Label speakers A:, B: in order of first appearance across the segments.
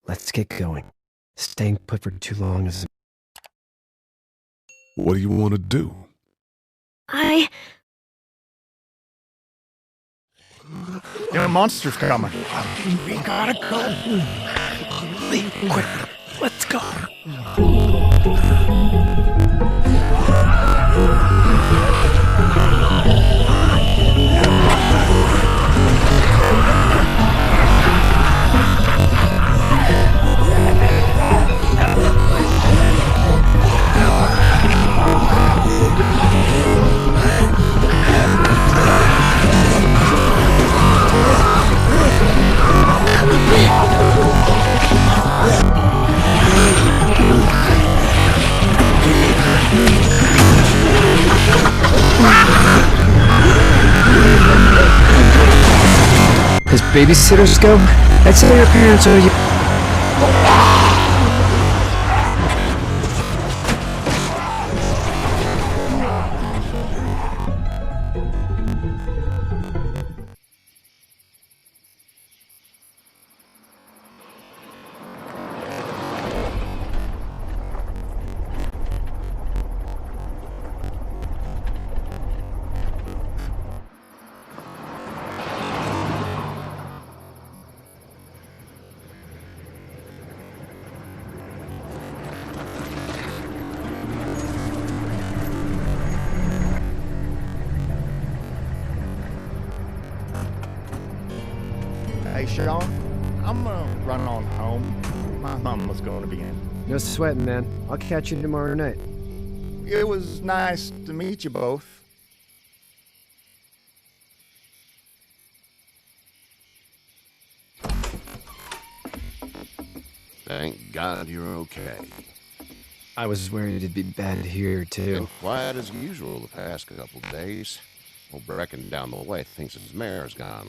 A: Let's get going. Staying put for too long is...
B: What do you want to do?
C: The monster's coming. We gotta go.
A: Lee, quick, let's go. His babysitters go? I'd say your parents are you.
C: Hey, Sean, I'm gonna run on home. My mama's gonna be in.
A: No sweating, man. I'll catch you tomorrow night.
C: It was nice to meet you both.
D: Thank God you're okay.
A: I was worried it'd be bad here, too.
D: Been quiet as usual the past couple days. Old Brecken down the way thinks his mare's gone.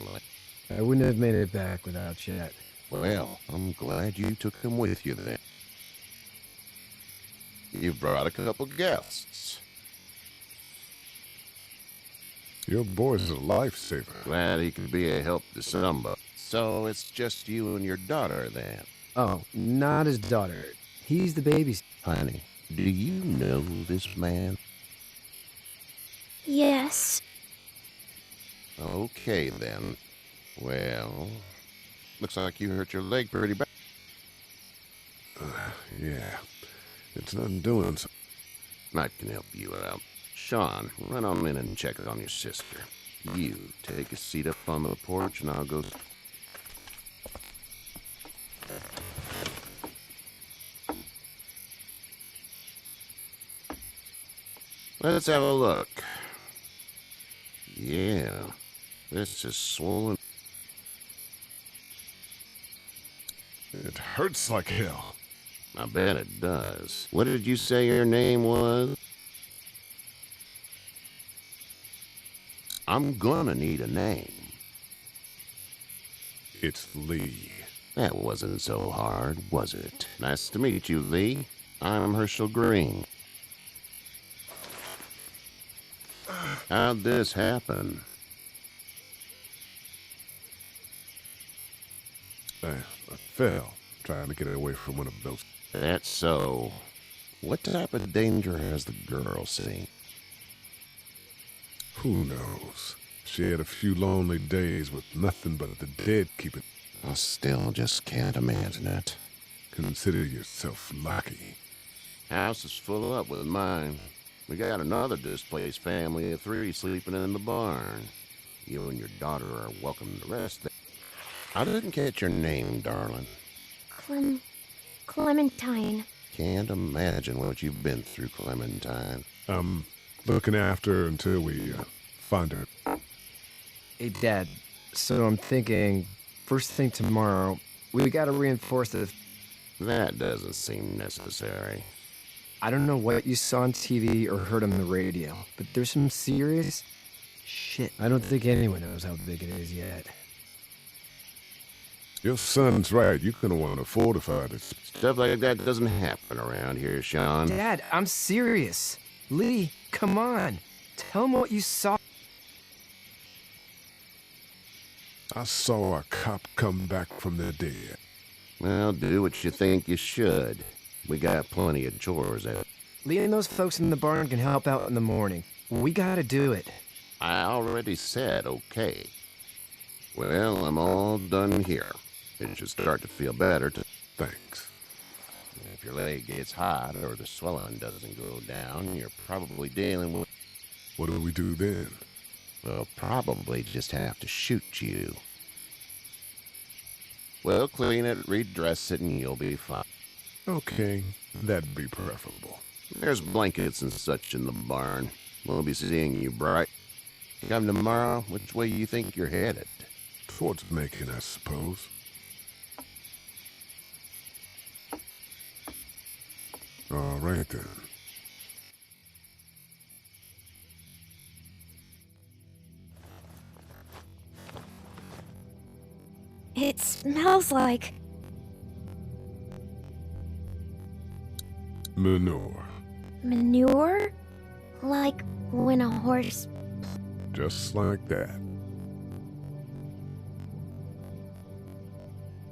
A: I wouldn't have made it back without Chet.
D: Well, I'm glad you took him with you then. You brought a couple guests.
B: Your boy's a lifesaver.
D: Glad he could be a help to somebody. So it's just you and your daughter then.
A: Oh, not his daughter. He's the baby's.
D: Honey, do you know this man?
E: Yes.
D: Okay then. Well, looks like you hurt your leg pretty bad.
B: Yeah, it's undoing some.
D: I can help you out. Sean, run on in and check on your sister. You take a seat up on the porch and I'll go. Let's have a look. Yeah, this is swollen.
B: It hurts like hell.
D: I bet it does. What did you say your name was? I'm gonna need a name.
B: It's Lee.
D: That wasn't so hard, was it? Nice to meet you, Lee. I'm Herschel Green. How'd this happen?
B: I fell trying to get away from one of those.
D: That's so. What type of danger has the girl seen?
B: Who knows? She had a few lonely days with nothing but the dead keeping.
D: I still just can't imagine it.
B: Consider yourself lucky.
D: House is full up with mine. We got another displaced family of 3 sleeping in the barn. You and your daughter are welcome to rest there. I didn't catch your name, darling.
E: Clementine.
D: Can't imagine what you've been through, Clementine.
B: I'm looking after her until we find her.
A: Hey, Dad. So I'm thinking, first thing tomorrow, we gotta reinforce this.
D: That doesn't seem necessary.
A: I don't know what you saw on TV or heard on the radio, but there's some serious shit. I don't think anyone knows how big it is yet.
B: Your son's right. You're gonna want to fortify this.
D: Stuff like that doesn't happen around here, Sean.
A: Dad, I'm serious. Lee, come on. Tell him what you saw.
B: I saw a cop come back from the dead.
D: Well, do what you think you should. We got plenty of chores out.
A: Lee and those folks in the barn can help out in the morning. We gotta do it.
D: I already said okay. Well, I'm all done here. It should start to feel better.
B: Thanks.
D: If your leg gets hot or the swelling doesn't go down, you're probably dealing with...
B: What do we do then?
D: We'll probably just have to shoot you. We'll clean it, redress it, and you'll be fine.
B: Okay, that'd be preferable.
D: There's blankets and such in the barn. We'll be seeing you bright. Come tomorrow, which way you think you're headed?
B: Towards Macon, I suppose. All right, then.
E: It smells like...
B: Manure.
E: manure? Like when a horse...
B: Just like that.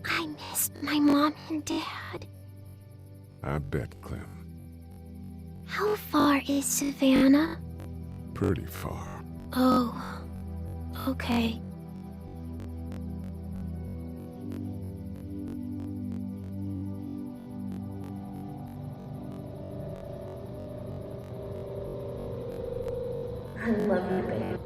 E: I miss my mom and dad.
B: I bet, Clem.
E: How far is Savannah?
B: Pretty far.
E: Oh, okay.
F: I love you, babe.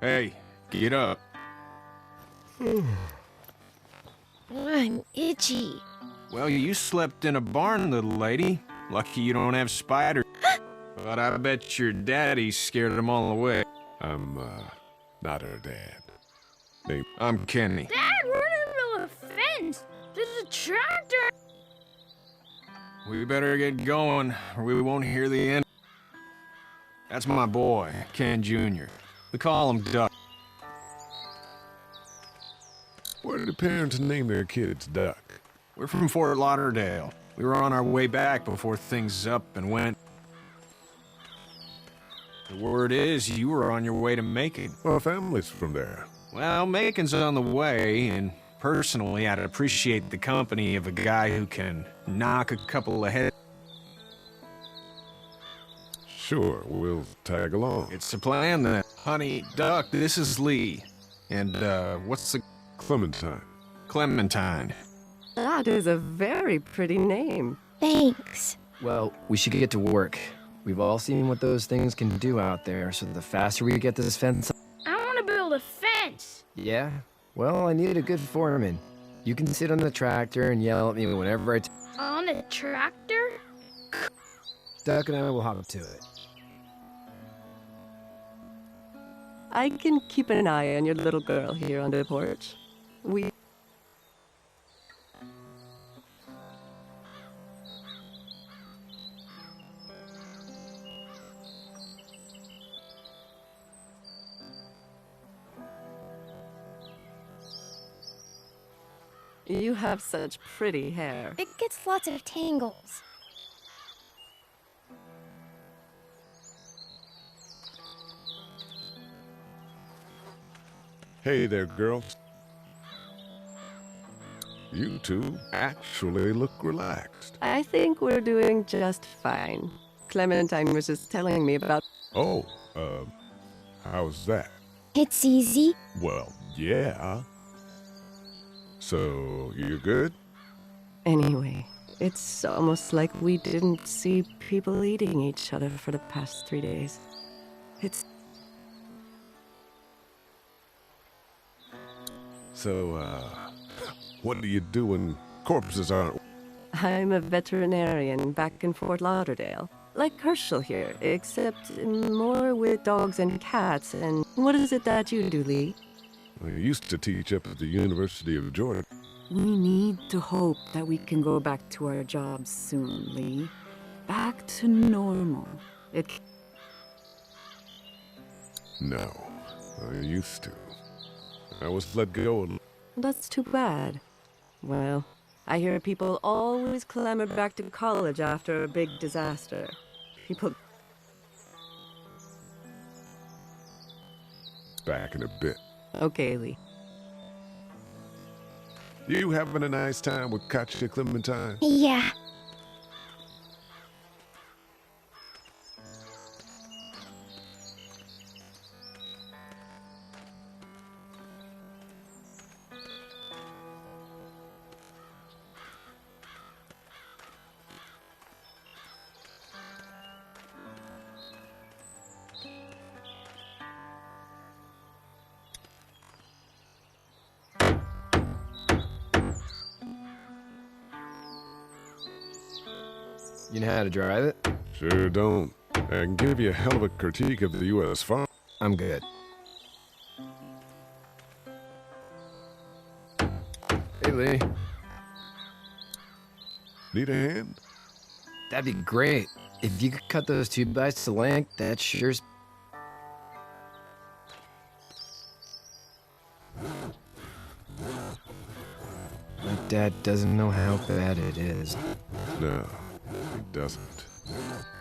G: Hey, get up.
E: I'm itchy.
G: Well, you slept in a barn, little lady. Lucky you don't have spiders. But I bet your daddy scared them all away.
B: I'm, not her dad.
G: I'm Kenny.
F: Dad, we're in the middle of a fence. There's a tractor.
G: We better get going, or we won't hear the end. That's my boy, Ken Jr. We call him Duck.
B: Why did the parents name their kids Duck?
G: We're from Fort Lauderdale. We were on our way back before things up and went. The word is you were on your way to Macon.
B: Our family's from there.
G: Well, Macon's on the way, and personally, I'd appreciate the company of a guy who can knock a couple of heads.
B: Sure, we'll tag along.
G: It's a plan then. Honey, Duck, this is Lee. And, what's the...
B: Clementine.
G: Clementine.
H: That is a very pretty name.
E: Thanks.
A: Well, we should get to work. We've all seen what those things can do out there, so the faster we get this fence up...
F: I want to build a fence.
A: Yeah? Well, I need a good foreman. You can sit on the tractor and yell at me whenever
F: On a tractor?
A: Duck and I will hop to it.
H: I can keep an eye on your little girl here on the porch. You have such pretty hair.
E: It gets lots of tangles.
B: Hey there, girls. You two actually look relaxed.
H: I think we're doing just fine. Clementine was just telling me about...
B: Oh, how's that?
E: It's easy.
B: Well, yeah. So, you good?
H: Anyway, it's almost like we didn't see people eating each other for the past 3 days. It's...
B: So, what do you do when corpses aren't...
H: I'm a veterinarian back in Fort Lauderdale. Like Herschel here, except more with dogs and cats. And what is it that you do, Lee?
B: I used to teach up at the University of Georgia.
I: We need to hope that we can go back to our jobs soon, Lee. Back to normal.
B: No, I used to. I was let go.
H: That's too bad. Well, I hear people always clamor back to college after a big disaster. People...
B: Back in a bit.
H: Okay, Lee.
B: You having a nice time with Katya Clementine?
E: Yeah.
A: You know how to drive it?
B: Sure don't. I can give you a hell of a critique of the U.S. farm.
A: I'm good. Hey, Lee.
B: Need a hand?
A: That'd be great. If you could cut those 2x to length, that sure's... My dad doesn't know how bad it is.
B: No, he doesn't.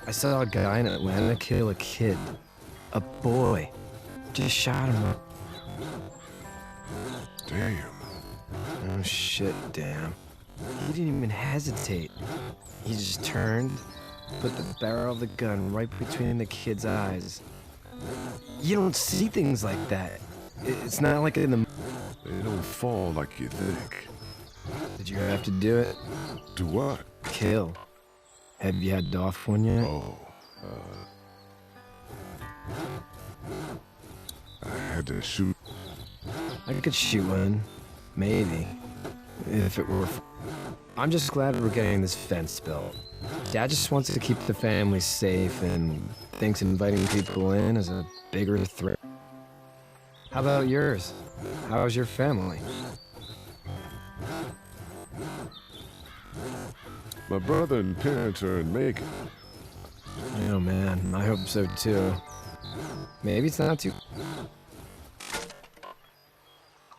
A: I saw a guy in Atlanta kill a kid. A boy. Just shot him up.
B: Damn.
A: Oh shit, damn. He didn't even hesitate. He just turned, put the barrel of the gun right between the kid's eyes. You don't see things like that. It's not like in the...
B: They don't fall like you think.
A: Did you have to do it?
B: Do what?
A: Kill. Have you had off one yet?
B: Oh, I had to shoot.
A: I could shoot one. Maybe. If it were... I'm just glad we're getting this fence built. Dad just wants to keep the family safe and thinks inviting people in is a bigger threat. How about yours? How's your family?
B: My brother and parents are in Macon.
A: Oh man, I hope so too. Maybe it's not too...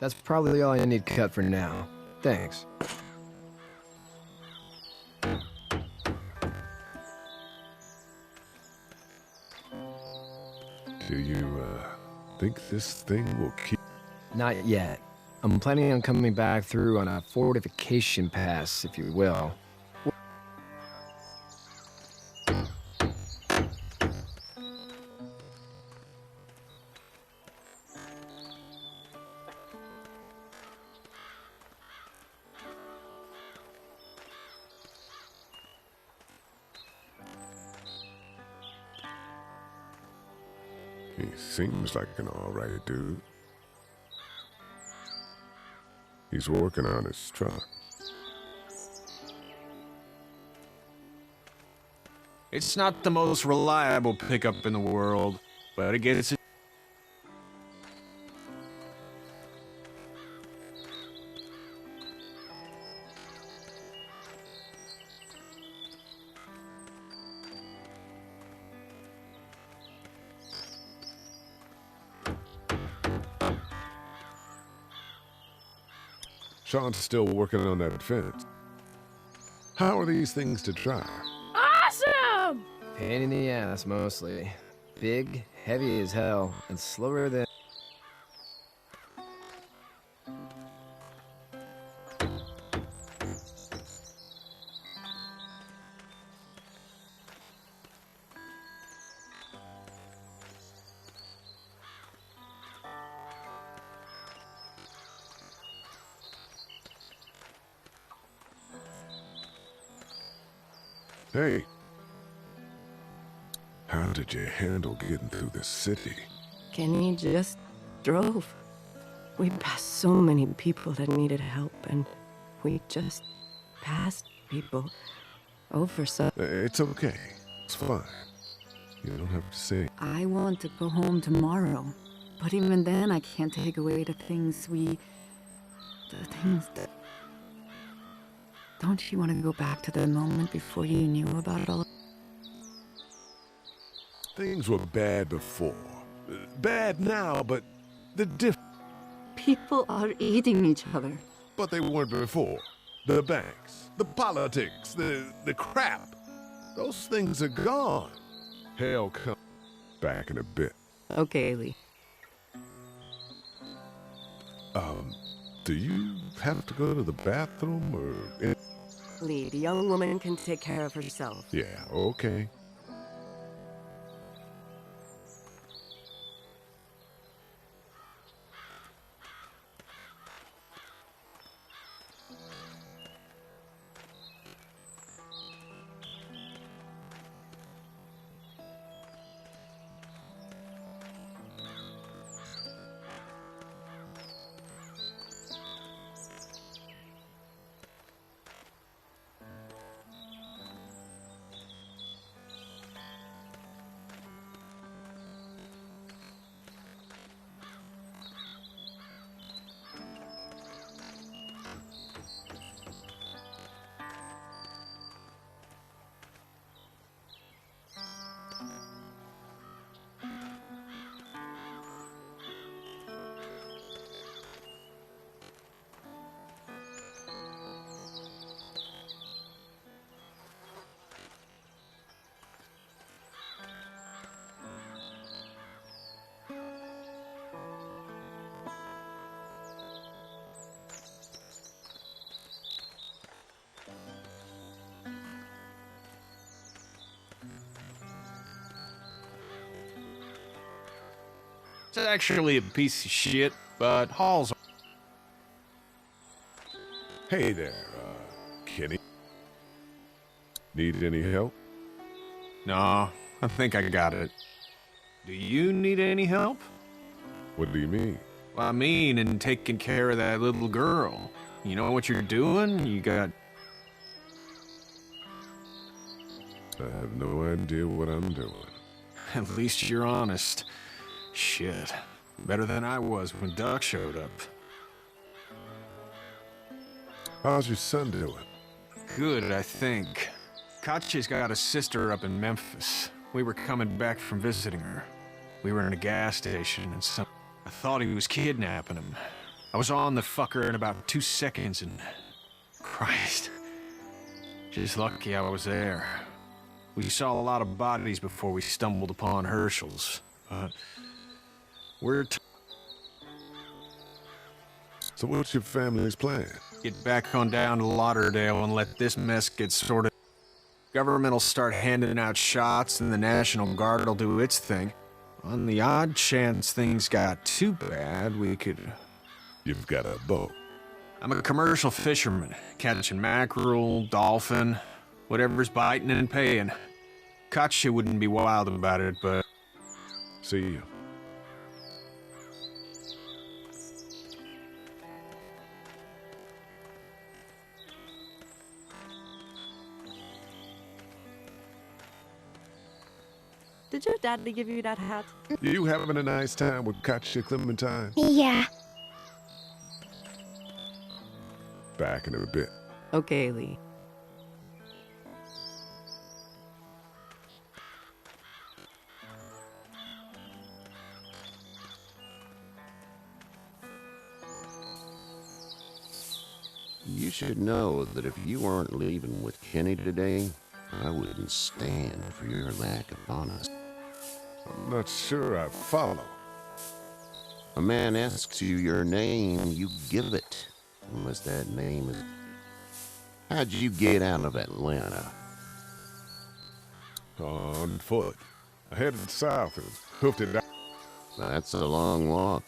A: That's probably all I need cut for now. Thanks.
B: Do you, think this thing will keep...
A: Not yet. I'm planning on coming back through on a fortification pass, if you will.
B: He seems like an alright dude. He's working on his truck.
G: It's not the most reliable pickup in the world, but it gets it.
B: Sean's still working on that fence. How are these things to drive?
F: Awesome!
A: Pain in the ass, mostly. Big, heavy as hell, and slower than...
B: Hey. How did you handle getting through the city?
H: Kenny just drove. We passed so many people that needed help, and we just passed people over, so...
B: It's okay. It's fine. You don't have to say.
I: I want to go home tomorrow. But even then, I can't take away the things that... Don't you want to go back to the moment before you knew about it all?
B: Things were bad before. Bad now, but the
I: People are eating each other.
B: But they weren't before. The banks, the politics, the crap. Those things are gone. Hell come back in a bit.
H: Okay, Lee.
B: Do you have to go to the bathroom or...
H: Lee, the young woman can take care of herself.
B: Yeah, okay.
G: It's actually a piece of shit, but Hall's...
B: Hey there, Kenny. Need any help?
G: No, I think I got it. Do you need any help?
B: What do you mean?
G: Well, I mean, in taking care of that little girl. You know what you're doing? You got...
B: I have no idea what I'm doing.
G: At least you're honest. Shit. Better than I was when Duck showed up.
B: How's your son doing?
G: Good, I think. Katya's got a sister up in Memphis. We were coming back from visiting her. We were in a gas station and I thought he was kidnapping him. I was on the fucker in about 2 seconds and... Christ. Just lucky I was there. We saw a lot of bodies before we stumbled upon Herschel's, but... We're...
B: So what's your family's plan?
G: Get back on down to Lauderdale and let this mess get sorted. Government will start handing out shots and the National Guard will do its thing. On the odd chance things got too bad, we could...
B: You've got a boat.
G: I'm a commercial fisherman, catching mackerel, dolphin, whatever's biting and paying. Katya wouldn't be wild about it, but...
B: See you.
H: Did your daddy give you that hat?
B: You having a nice time with Katya Clementine?
E: Yeah.
B: Back in a bit.
H: Okay, Lee.
D: You should know that if you weren't leaving with Kenny today, I wouldn't stand for your lack of honesty.
B: I'm not sure I follow.
D: A man asks you your name, you give it. Unless that name is... How'd you get out of Atlanta?
B: On foot. I headed south and hoofed it out.
D: That's a long walk.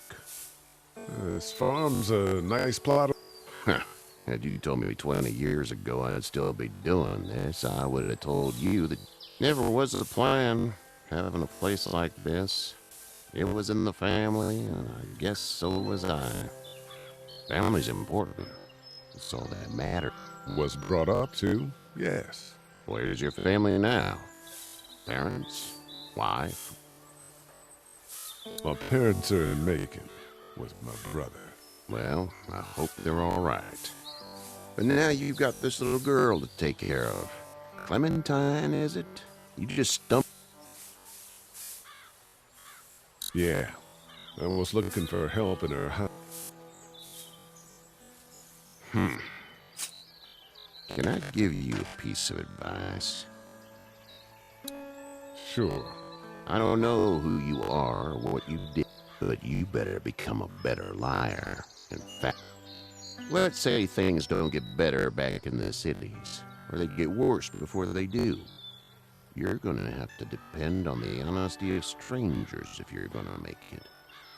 B: This farm's a nice plot of...
D: Huh. Had you told me 20 years ago I'd still be doing this, I would have told you that never was the plan, having a place like this. It was in the family, and I guess so was I. Family's important. It's all that matters.
B: Was brought up to, yes.
D: Where's your family now? Parents? Wife?
B: My parents are in Macon with my brother.
D: Well, I hope they're all right. But now you've got this little girl to take care of. Clementine, is it? You just stumped...
B: Yeah. I was looking for help in her house.
D: give you a piece of advice.
B: Sure.
D: I don't know who you are or what you did, but you better become a better liar. In fact, let's say things don't get better back in the cities, or they get worse before they do. You're gonna have to depend on the honesty of strangers if you're gonna make it.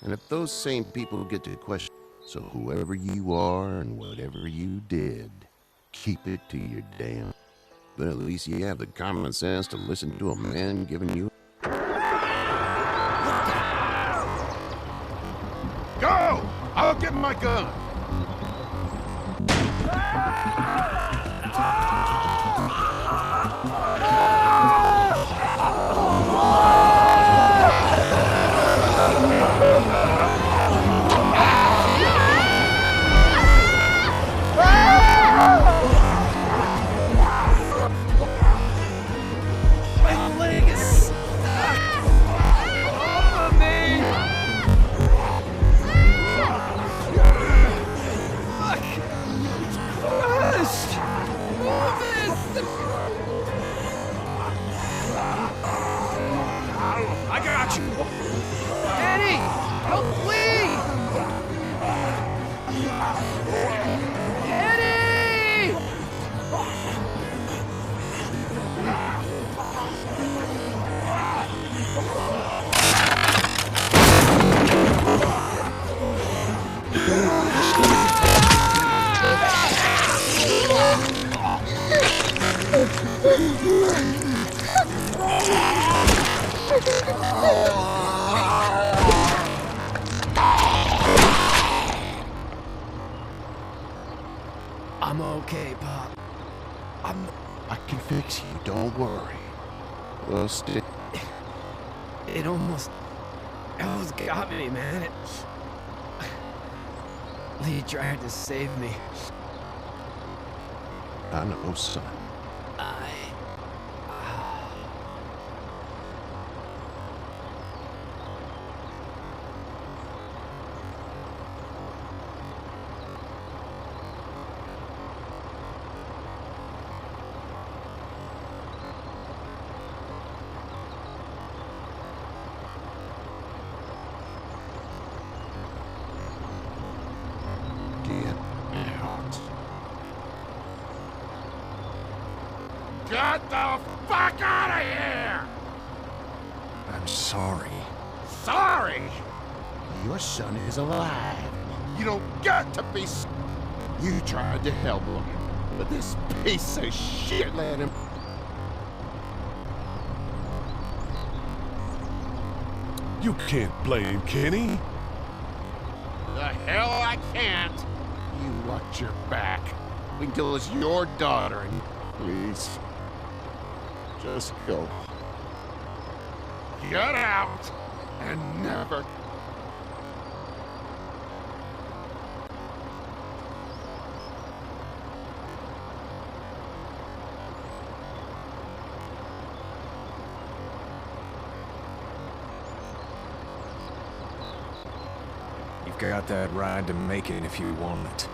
D: And if those same people get to question, so whoever you are and whatever you did, keep it to your damn. But at least you have the common sense to listen to a man giving you.
B: Go! I'll get my gun.
G: I got you! Danny! Help, please! Danny!
A: I'm okay, Pop.
D: I can fix you, don't worry. Well, stick.
A: It almost got me, man. Lee tried to save me.
D: I know, son.
B: Get the fuck out of here!
G: I'm sorry.
B: Sorry? Your son is alive. You don't got to be. You tried to help him, but this piece of shit let him. You can't blame Kenny. The hell I can't. You watch your back. Until it's your daughter and please. Just go. Get out and never.
G: You've got that ride to make it if you want it.